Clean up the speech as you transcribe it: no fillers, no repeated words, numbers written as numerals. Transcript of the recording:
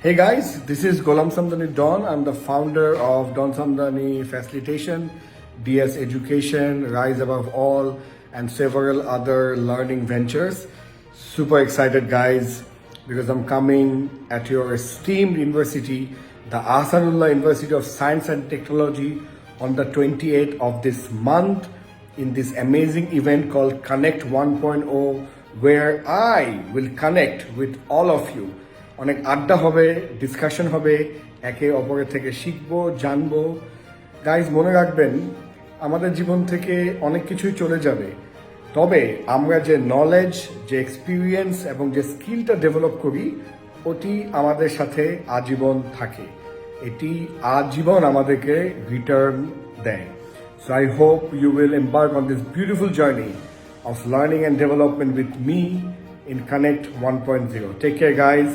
Hey guys, this is Golam Samdani Don. I'm the founder of Don Samdani Facilitation, DS Education, Rise Above All, and several other learning ventures. Super excited, guys, because I'm coming at your esteemed university, the Ahsanullah University of Science and Technology, on the 28th of this month in this amazing event called Connect 1.0, where I will connect with all of you. অনেক আড্ডা হবে, discussion হবে, একে অপরের থেকে শিখবো, জানবো। Guys, মনে রাখবেন, আমাদের জীবন থেকে অনেক কিছুই চলে যাবে, তবে আমরা যে নলেজ, যে এক্সপিরিয়েন্স এবং যে স্কিলটা ডেভেলপ করি, ওটি আমাদের সাথে আজীবন থাকে। এটি আজীবন আমাদেরকে রিটার্ন দেয়। So I hope you will embark on this beautiful journey of learning and development with me in Connect 1.0. Take care, guys.